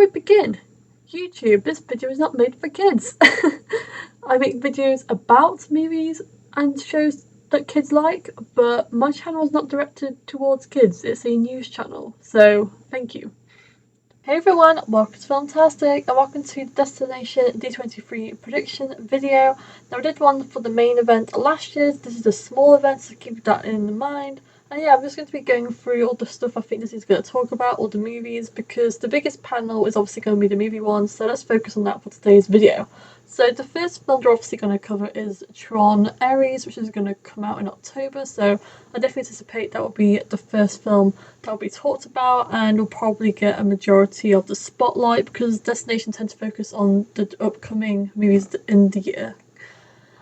begin? YouTube, this video is not made for kids. I make videos about movies and shows that kids like, but my channel is not directed towards kids, it's a news channel, so thank you. Hey everyone, welcome to Filmtastic and welcome to the Destination D23 prediction video. Now I did one for the main event last year, this is a small event, so keep that in mind. And yeah, I'm just going to be going through all the stuff I think this is going to talk about, all the movies, because the biggest panel is obviously going to be the movie one, so let's focus on that for today's video. So the first film we're obviously going to cover is Tron Ares, which is going to come out in October, so I definitely anticipate that will be the first film that will be talked about and will probably get a majority of the spotlight because Destination tends to focus on the upcoming movies in the year.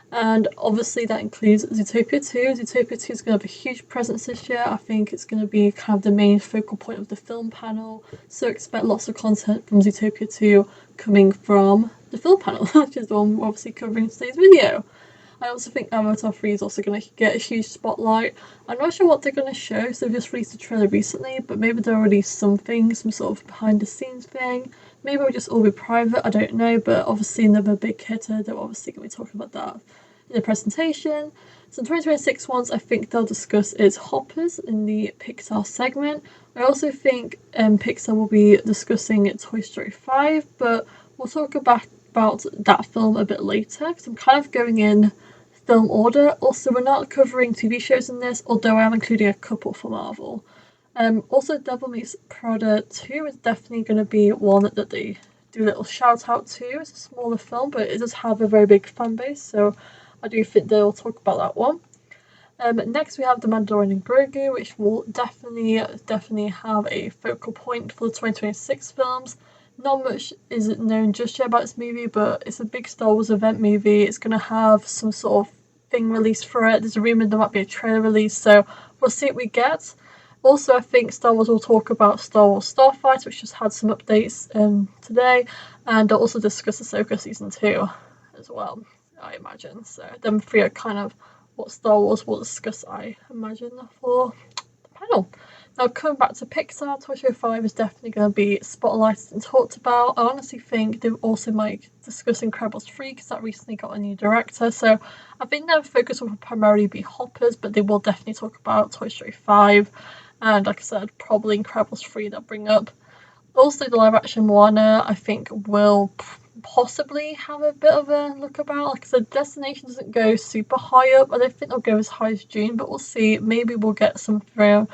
And obviously that includes Zootopia 2. Zootopia 2 is going to have a huge presence this year. I think it's going to be kind of the main focal point of the film panel. So expect lots of content from Zootopia 2 coming from the film panel, which is the one we're obviously covering in today's video. I also think Avatar 3 is also going to get a huge spotlight. I'm not sure what they're going to show, so they've just released a trailer recently, but maybe they'll release something, some sort of behind the scenes thing. Maybe it'll just all be private, I don't know, but obviously another big hitter, they're obviously going to be talking about that in the presentation. So 2026 ones, I think they'll discuss is Hoppers in the Pixar segment. I also think Pixar will be discussing Toy Story 5, but we'll talk about that film a bit later, because I'm kind of going in film order. Also, we're not covering TV shows in this, although I am including a couple for Marvel. Also, Devil Meets Prada 2 is definitely going to be one that they do a little shout out to. It's a smaller film, but it does have a very big fan base, so I do think they'll talk about that one. Next we have The Mandalorian and Grogu, which will definitely have a focal point for the 2026 films. Not much is known just yet about this movie, but it's a big Star Wars event movie. It's going to have some sort of thing released for it. There's a rumour there might be a trailer release, so we'll see what we get. Also, I think Star Wars will talk about Star Wars Starfighter, which just had some updates today, and they'll also discuss Ahsoka Season 2 as well, I imagine. So them three are kind of what Star Wars will discuss, I imagine, for the panel. Now, coming back to Pixar, Toy Story 5 is definitely going to be spotlighted and talked about. I honestly think they also might discuss Incredibles 3 because that recently got a new director. So I think their focus will primarily be Hoppers, but they will definitely talk about Toy Story 5. And like I said, probably Incredibles 3 they'll bring up. Also, the live action Moana, I think, will possibly have a bit of a look about. Like I said, Destination doesn't go super high up. I don't think they'll go as high as June, but we'll see. Maybe we'll get some from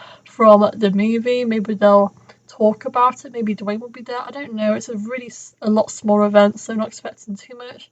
the movie. Maybe they'll talk about it. Maybe Dwayne will be there. I don't know. It's a lot smaller event, so I'm not expecting too much.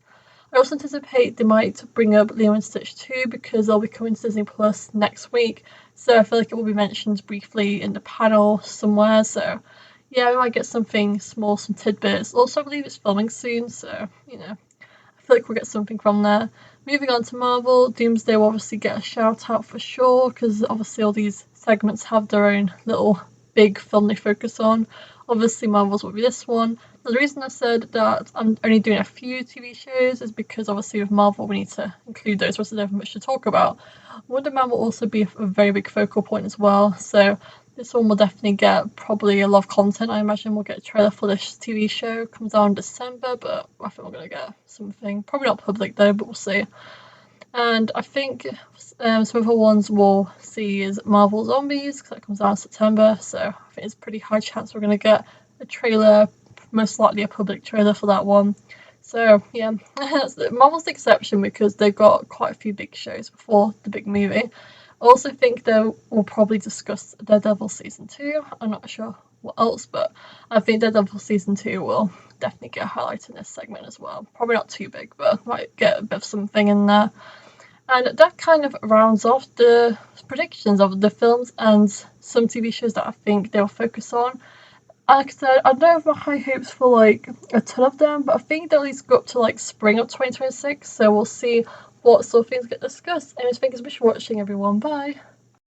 I also anticipate they might bring up Lilo and Stitch 2 because they'll be coming to Disney Plus next week. So I feel like it will be mentioned briefly in the panel somewhere. So yeah, we might get something small, some tidbits. Also, I believe it's filming soon, so, you know, I feel like we'll get something from there. Moving on to Marvel, Doomsday will obviously get a shout out for sure, because obviously all these segments have their own little big film they focus on. Obviously, Marvel's will be this one. Now, the reason I said that I'm only doing a few TV shows is because obviously with Marvel we need to include those, or else there's never much to talk about. Wonder Man will also be a very big focal point as well, so this one will definitely get probably a lot of content. I imagine we'll get a trailer for this TV show. It comes out in December, but I think we're going to get something. Probably not public though, but we'll see. And I think some other ones we'll see is Marvel Zombies, because that comes out in September. So I think it's a pretty high chance we're going to get a trailer, most likely a public trailer for that one. So yeah, Marvel's the exception because they've got quite a few big shows before the big movie. I also think they will probably discuss Daredevil Season 2. I'm not sure what else, but I think Daredevil Season 2 will definitely get a highlight in this segment as well. Probably not too big, but might get a bit of something in there. And that kind of rounds off the predictions of the films and some TV shows that I think they'll focus on. Like I said, I don't have high hopes for like a ton of them, but I think they'll at least go up to like spring of 2026, so we'll see what sort of things get discussed. Anyways, thank you so much for watching, everyone. Bye.